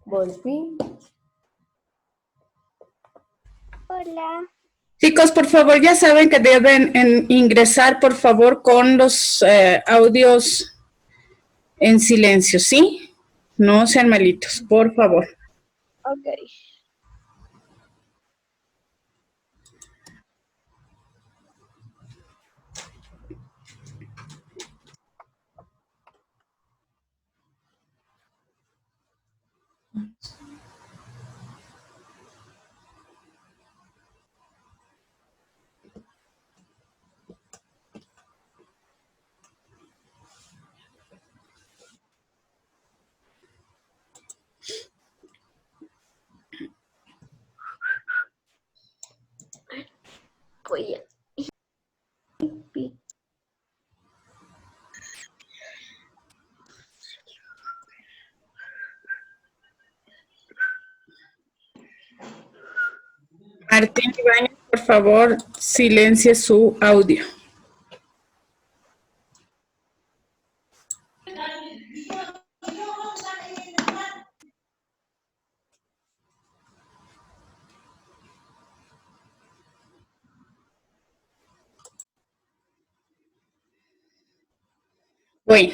Volví. Hola. Chicos, por favor, ya saben que deben ingresar, por favor, con los audios en silencio, ¿sí? No sean malitos, por favor. Ok. Voy a... Martín Ibáñez, por favor, silencie su audio. Bueno,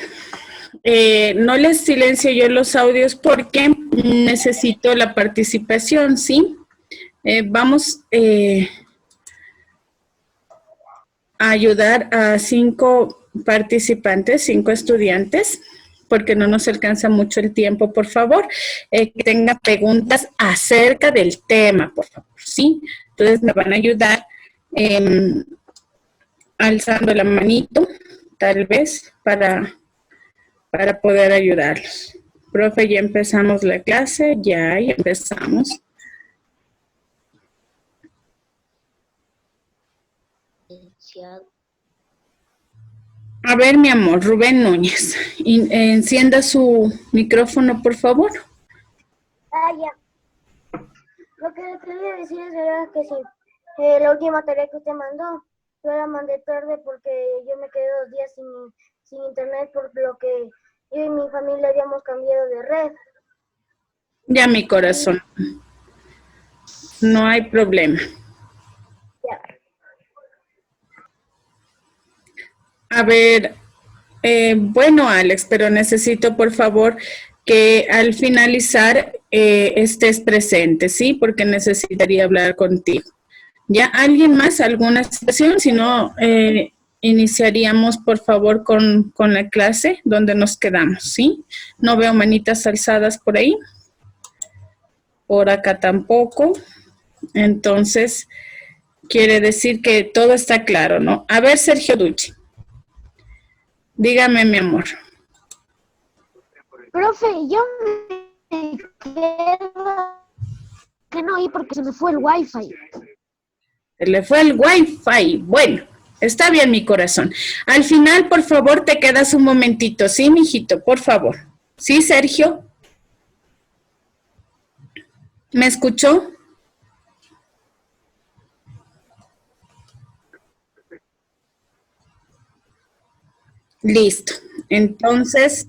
no les silencio yo los audios porque necesito la participación, ¿sí? Vamos a ayudar a 5 participantes, 5 estudiantes, porque no nos alcanza mucho el tiempo, por favor. Que tenga preguntas acerca del tema, por favor, ¿sí? Entonces me van a ayudar alzando la manito, tal vez, para poder ayudarlos. Profe, ya empezamos la clase, ya empezamos. A ver, mi amor, Rubén Núñez, encienda su micrófono, por favor. Ya. Lo que quería decir era que si la última tarea que usted mandó, yo la mandé tarde porque yo me quedé 2 días sin internet, por lo que yo y mi familia habíamos cambiado de red. Ya, mi corazón. No hay problema. Ya. A ver, bueno, Alex, pero necesito, por favor, que al finalizar estés presente, ¿sí? Porque necesitaría hablar contigo. ¿Ya? ¿Alguien más? ¿Alguna situación? Si no, iniciaríamos, por favor, con la clase donde nos quedamos, ¿sí? No veo manitas alzadas por ahí. Por acá tampoco. Entonces, quiere decir que todo está claro, ¿no? A ver, Sergio Ducci. Dígame, mi amor. Profe, yo me quedo que no oí porque se me fue el wifi. Se le fue el wifi. Bueno, está bien, mi corazón. Al final, por favor, te quedas un momentito, ¿sí, mijito? Por favor. ¿Sí, Sergio? ¿Me escuchó? Listo. Entonces,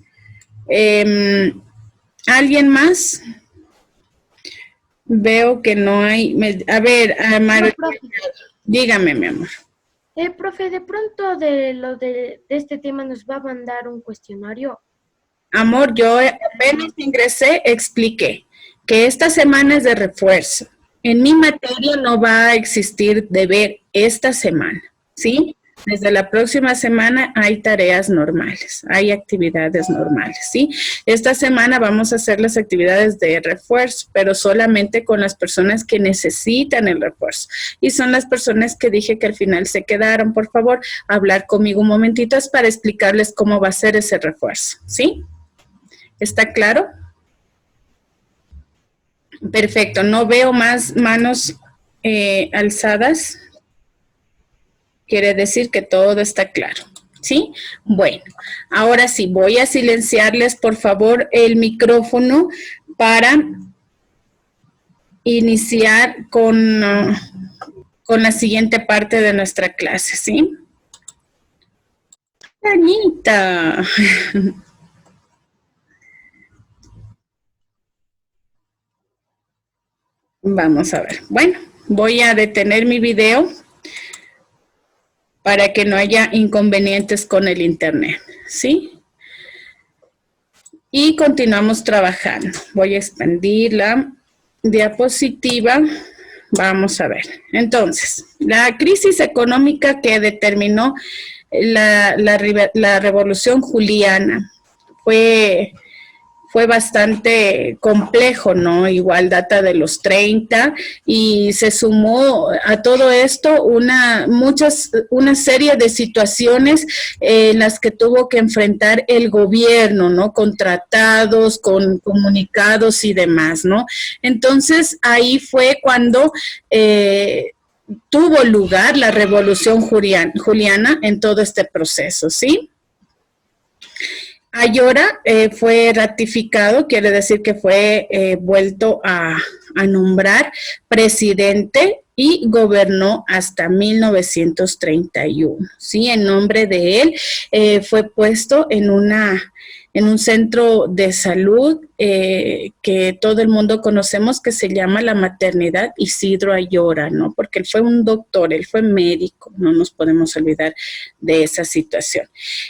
¿alguien más? Veo que no hay. A ver, María, dígame, mi amor. Profe, de pronto de este tema nos va a mandar un cuestionario. Amor, yo apenas ingresé, expliqué que esta semana es de refuerzo. En mi materia no va a existir deber esta semana, ¿sí? Desde la próxima semana hay tareas normales, hay actividades normales, ¿sí? Esta semana vamos a hacer las actividades de refuerzo, pero solamente con las personas que necesitan el refuerzo. Y son las personas que dije que al final se quedaron. Por favor, hablar conmigo un momentito es para explicarles cómo va a ser ese refuerzo, ¿sí? ¿Está claro? Perfecto, no veo más manos alzadas. Quiere decir que todo está claro, ¿sí? Bueno, ahora sí, voy a silenciarles, por favor, el micrófono para iniciar con la siguiente parte de nuestra clase, ¿sí? Anita. Vamos a ver. Bueno, voy a detener mi video para que no haya inconvenientes con el internet, ¿sí? Y continuamos trabajando. Voy a expandir la diapositiva. Vamos a ver. Entonces, la crisis económica que determinó la Revolución Juliana fue bastante complejo, ¿no? Igual data de los 30 y se sumó a todo esto una serie de situaciones en las que tuvo que enfrentar el gobierno, ¿no? Con tratados, con comunicados y demás, ¿no? Entonces, ahí fue cuando tuvo lugar la Revolución Juliana en todo este proceso, ¿sí? Ayora fue ratificado, quiere decir que fue vuelto a nombrar presidente y gobernó hasta 1931. ¿Sí? En nombre de él fue puesto en un centro de salud que todo el mundo conocemos, que se llama la Maternidad Isidro Ayora, ¿no? Porque él fue un doctor, él fue médico, no nos podemos olvidar de esa situación.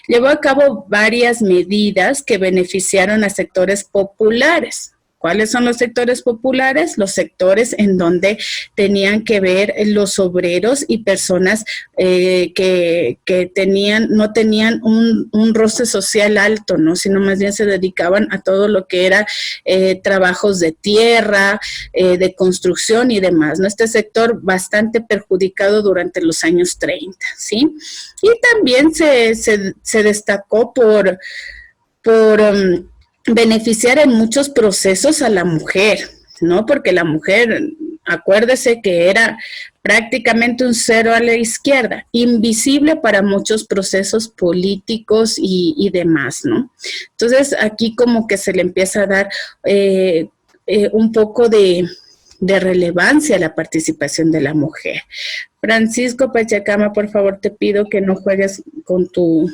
Llevó a cabo varias medidas que beneficiaron a sectores populares. ¿Cuáles son los sectores populares? Los sectores en donde tenían que ver los obreros y personas que no tenían un roce social alto, ¿no? Sino más bien se dedicaban a todo lo que era trabajos de tierra, de construcción y demás, ¿no? Este sector bastante perjudicado durante los años 30, ¿sí? Y también se destacó por beneficiar en muchos procesos a la mujer, ¿no? Porque la mujer, acuérdese que era prácticamente un cero a la izquierda, invisible para muchos procesos políticos y demás, ¿no? Entonces, aquí como que se le empieza a dar un poco de relevancia a la participación de la mujer. Francisco Pachacama, por favor, te pido que no juegues con tu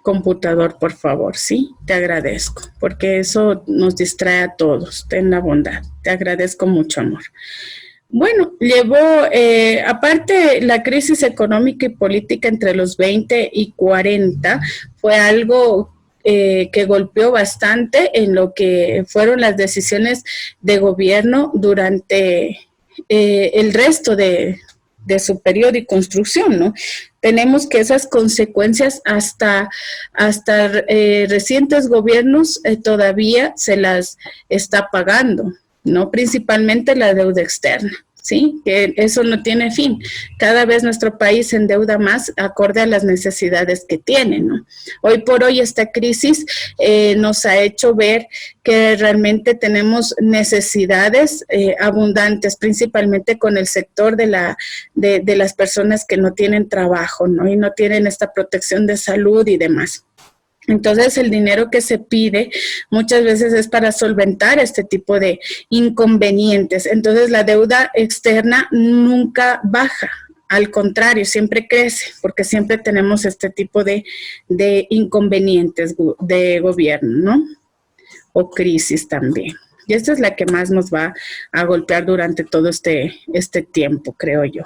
computador, por favor, ¿sí? Te agradezco, porque eso nos distrae a todos. Ten la bondad. Te agradezco mucho, amor. Bueno, aparte, la crisis económica y política entre los 20 y 40 fue algo que golpeó bastante en lo que fueron las decisiones de gobierno durante el resto de su periodo y construcción, ¿no? Tenemos que esas consecuencias hasta recientes gobiernos todavía se las está pagando, ¿no? Principalmente la deuda externa, ¿sí? Que eso no tiene fin. Cada vez nuestro país se endeuda más acorde a las necesidades que tiene, ¿no? Hoy por hoy esta crisis nos ha hecho ver que realmente tenemos necesidades abundantes, principalmente con el sector de las personas que no tienen trabajo, ¿no? Y no tienen esta protección de salud y demás. Entonces, el dinero que se pide muchas veces es para solventar este tipo de inconvenientes. Entonces, la deuda externa nunca baja. Al contrario, siempre crece, porque siempre tenemos este tipo de inconvenientes de gobierno, ¿no? O crisis también. Y esta es la que más nos va a golpear durante todo este tiempo, creo yo.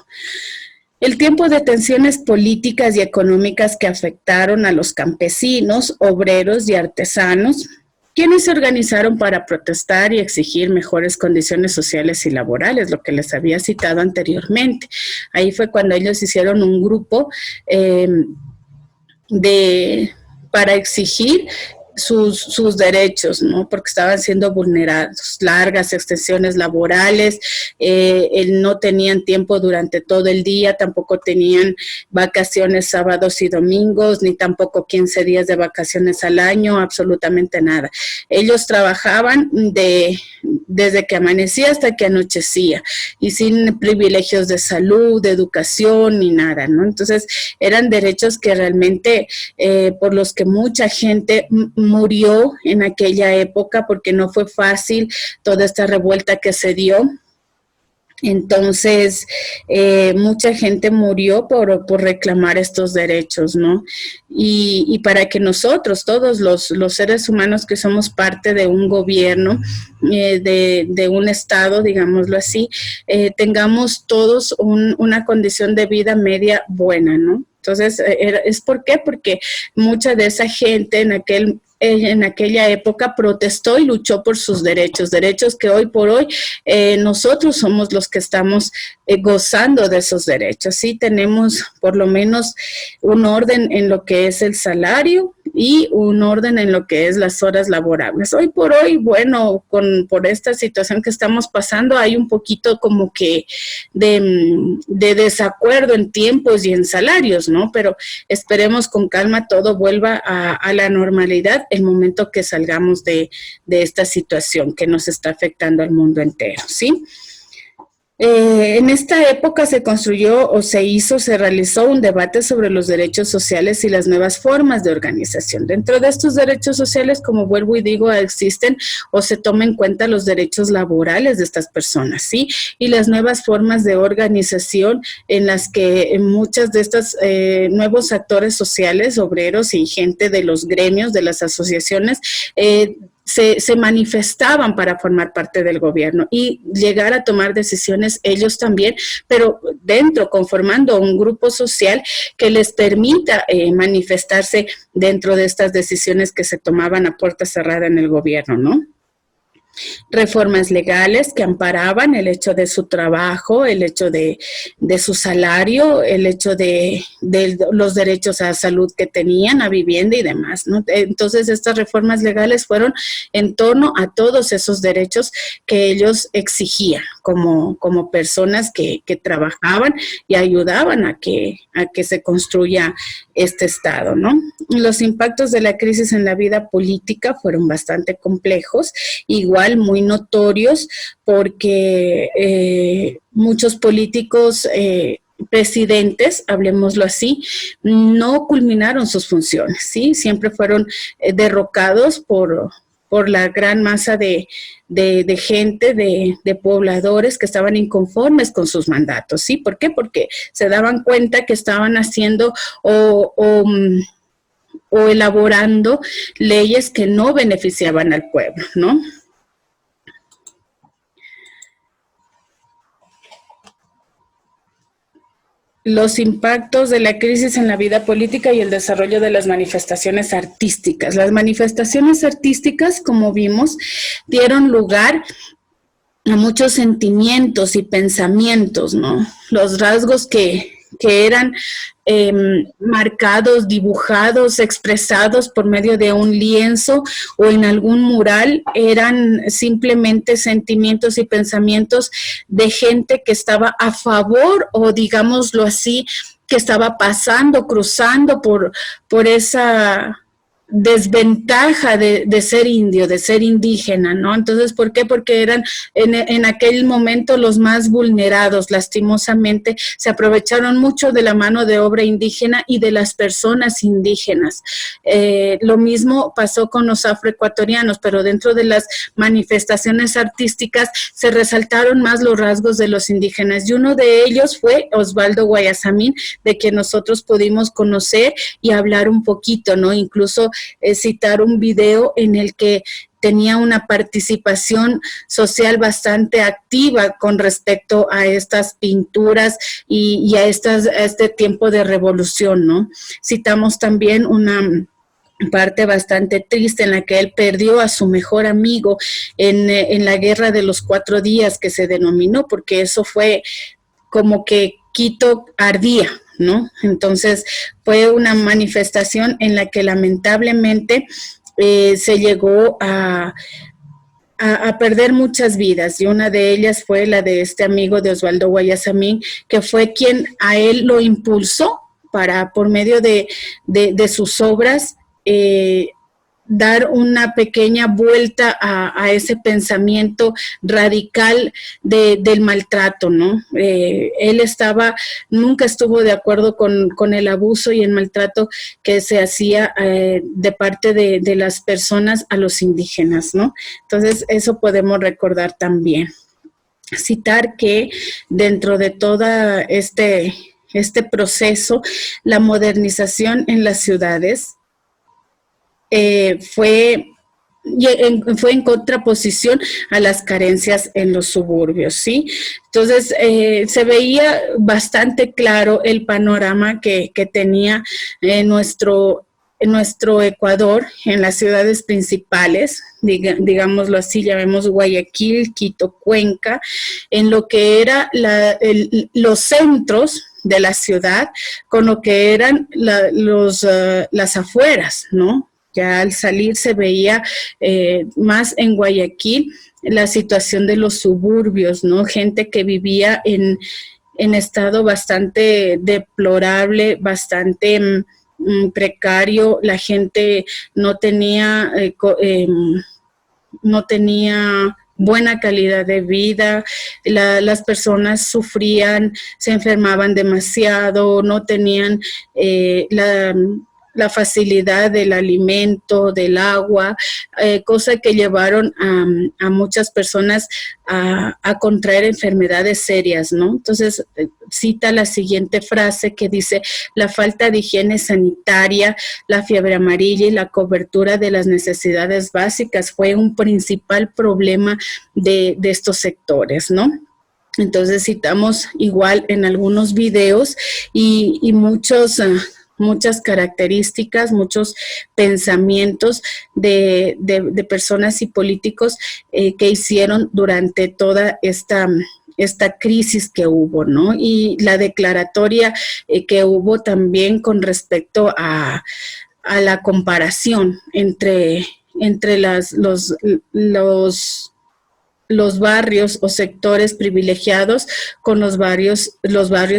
El tiempo de tensiones políticas y económicas que afectaron a los campesinos, obreros y artesanos, quienes se organizaron para protestar y exigir mejores condiciones sociales y laborales, lo que les había citado anteriormente. Ahí fue cuando ellos hicieron un grupo para exigir sus derechos, ¿no? Porque estaban siendo vulnerados, largas extensiones laborales, no tenían tiempo durante todo el día, tampoco tenían vacaciones sábados y domingos, ni tampoco 15 días de vacaciones al año, absolutamente nada. Ellos trabajaban desde que amanecía hasta que anochecía, y sin privilegios de salud, de educación, ni nada, ¿no? Entonces, eran derechos que realmente, por los que mucha gente murió en aquella época, porque no fue fácil toda esta revuelta que se dio. Entonces, mucha gente murió por reclamar estos derechos, ¿no? Y para que nosotros, todos los seres humanos que somos parte de un gobierno, de un estado, digámoslo así, tengamos todos una condición de vida media buena, ¿no? Entonces, ¿es por qué? Porque mucha de esa gente en aquella época protestó y luchó por sus derechos, derechos que hoy por hoy nosotros somos los que estamos gozando de esos derechos. Sí, tenemos por lo menos un orden en lo que es el salario y un orden en lo que es las horas laborables. Hoy por hoy, bueno, por esta situación que estamos pasando, hay un poquito como que de desacuerdo en tiempos y en salarios, ¿no? Pero esperemos con calma todo vuelva a la normalidad el momento que salgamos de esta situación que nos está afectando al mundo entero, ¿sí? En esta época se construyó o se realizó un debate sobre los derechos sociales y las nuevas formas de organización. Dentro de estos derechos sociales, como vuelvo y digo, existen o se toman en cuenta los derechos laborales de estas personas, ¿sí? Y las nuevas formas de organización en las que muchas de estos nuevos actores sociales, obreros y gente de los gremios, de las asociaciones, se manifestaban para formar parte del gobierno y llegar a tomar decisiones ellos también, pero conformando un grupo social que les permita manifestarse dentro de estas decisiones que se tomaban a puerta cerrada en el gobierno, ¿no? Reformas legales que amparaban el hecho de su trabajo, el hecho de su salario, el hecho de los derechos a salud que tenían, a vivienda y demás, ¿no? Entonces, estas reformas legales fueron en torno a todos esos derechos que ellos exigían como personas que trabajaban y ayudaban a que se construya este Estado, ¿no? Los impactos de la crisis en la vida política fueron bastante complejos, igual muy notorios, porque muchos políticos presidentes, hablemoslo así, no culminaron sus funciones, ¿sí? Siempre fueron derrocados por la gran masa de gente, de pobladores que estaban inconformes con sus mandatos, ¿sí? ¿Por qué? Porque se daban cuenta que estaban haciendo o elaborando leyes que no beneficiaban al pueblo, ¿no? Los impactos de la crisis en la vida política y el desarrollo de las manifestaciones artísticas. Las manifestaciones artísticas, como vimos, dieron lugar a muchos sentimientos y pensamientos, ¿no? Los rasgos que eran marcados, dibujados, expresados por medio de un lienzo o en algún mural, eran simplemente sentimientos y pensamientos de gente que estaba a favor o digámoslo así, que estaba pasando, cruzando por esa desventaja de ser indio, de ser indígena, ¿no? Entonces, ¿por qué? Porque eran en aquel momento los más vulnerados, lastimosamente, se aprovecharon mucho de la mano de obra indígena y de las personas indígenas. Lo mismo pasó con los afroecuatorianos, pero dentro de las manifestaciones artísticas se resaltaron más los rasgos de los indígenas, y uno de ellos fue Osvaldo Guayasamín, de quien nosotros pudimos conocer y hablar un poquito, ¿no? Incluso citar un video en el que tenía una participación social bastante activa con respecto a estas pinturas y a este tiempo de revolución, ¿no? Citamos también una parte bastante triste en la que él perdió a su mejor amigo en la Guerra de los 4 días que se denominó, porque eso fue como que Quito ardía, ¿no? Entonces fue una manifestación en la que lamentablemente se llegó a perder muchas vidas, y una de ellas fue la de este amigo de Osvaldo Guayasamín, que fue quien a él lo impulsó para, por medio de sus obras, dar una pequeña vuelta a ese pensamiento radical del maltrato, ¿no? Él nunca estuvo de acuerdo con el abuso y el maltrato que se hacía de parte de las personas a los indígenas, ¿no? Entonces, eso podemos recordar también. citar que dentro de todo este proceso, la modernización en las ciudades fue en contraposición a las carencias en los suburbios, ¿sí? Entonces, se veía bastante claro el panorama que tenía nuestro Ecuador en las ciudades principales, digámoslo así, llamemos Guayaquil, Quito, Cuenca, en lo que eran los centros de la ciudad con lo que eran las afueras, ¿no? Ya al salir se veía más en Guayaquil la situación de los suburbios, ¿no? Gente que vivía en estado bastante deplorable, bastante precario. La gente no tenía buena calidad de vida, las personas sufrían, se enfermaban demasiado, no tenían la facilidad del alimento, del agua, cosa que llevaron a muchas personas a contraer enfermedades serias, ¿no? Entonces, cita la siguiente frase que dice: la falta de higiene sanitaria, la fiebre amarilla y la cobertura de las necesidades básicas fue un principal problema de estos sectores, ¿no? Entonces, citamos igual en algunos videos y muchas características, muchos pensamientos de personas y políticos que hicieron durante toda esta crisis que hubo, ¿no? Y la declaratoria que hubo también con respecto a la comparación entre los barrios o sectores privilegiados con los barrios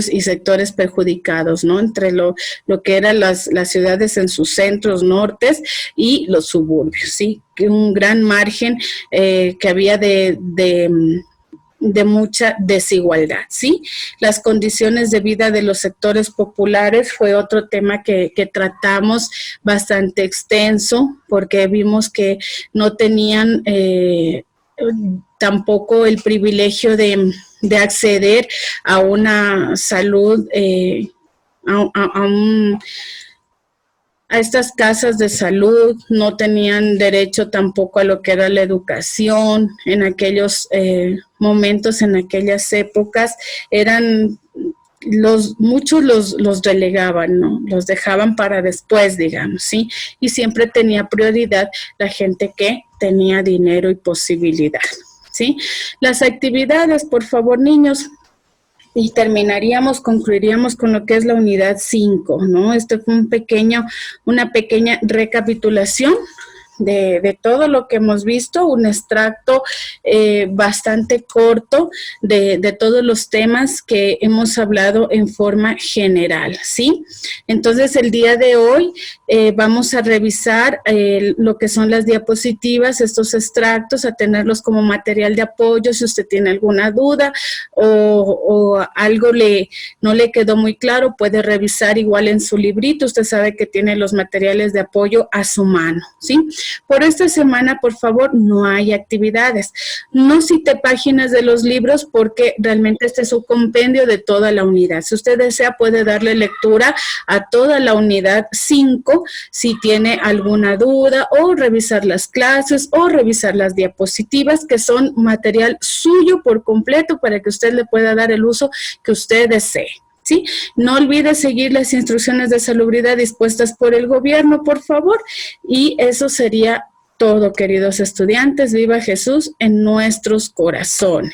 y sectores perjudicados, ¿no? Entre lo que eran las ciudades en sus centros nortes y los suburbios, ¿sí? Que un gran margen que había de mucha desigualdad, ¿sí? Las condiciones de vida de los sectores populares fue otro tema que tratamos bastante extenso, porque vimos que no tenían tampoco el privilegio de acceder a una salud, a estas casas de salud, no tenían derecho tampoco a lo que era la educación. En aquellos momentos, en aquellas épocas, muchos los relegaban, ¿no? Los dejaban para después, digamos, ¿sí? Y siempre tenía prioridad la gente que tenía dinero y posibilidad, ¿sí? Las actividades, por favor, niños. Y concluiríamos con lo que es la unidad 5, ¿no? Esto fue una pequeña recapitulación de todo lo que hemos visto, un extracto bastante corto de todos los temas que hemos hablado en forma general, ¿sí? Entonces, el día de hoy vamos a revisar lo que son las diapositivas, estos extractos, a tenerlos como material de apoyo si usted tiene alguna duda o algo no le quedó muy claro, puede revisar igual en su librito. Usted sabe que tiene los materiales de apoyo a su mano, ¿sí? Por esta semana, por favor, no hay actividades. No cite páginas de los libros porque realmente este es un compendio de toda la unidad. Si usted desea, puede darle lectura a toda la unidad 5 si tiene alguna duda, o revisar las clases o revisar las diapositivas, que son material suyo por completo para que usted le pueda dar el uso que usted desee, ¿sí? No olvide seguir las instrucciones de salubridad dispuestas por el gobierno, por favor. Y eso sería todo, queridos estudiantes. Viva Jesús en nuestros corazones.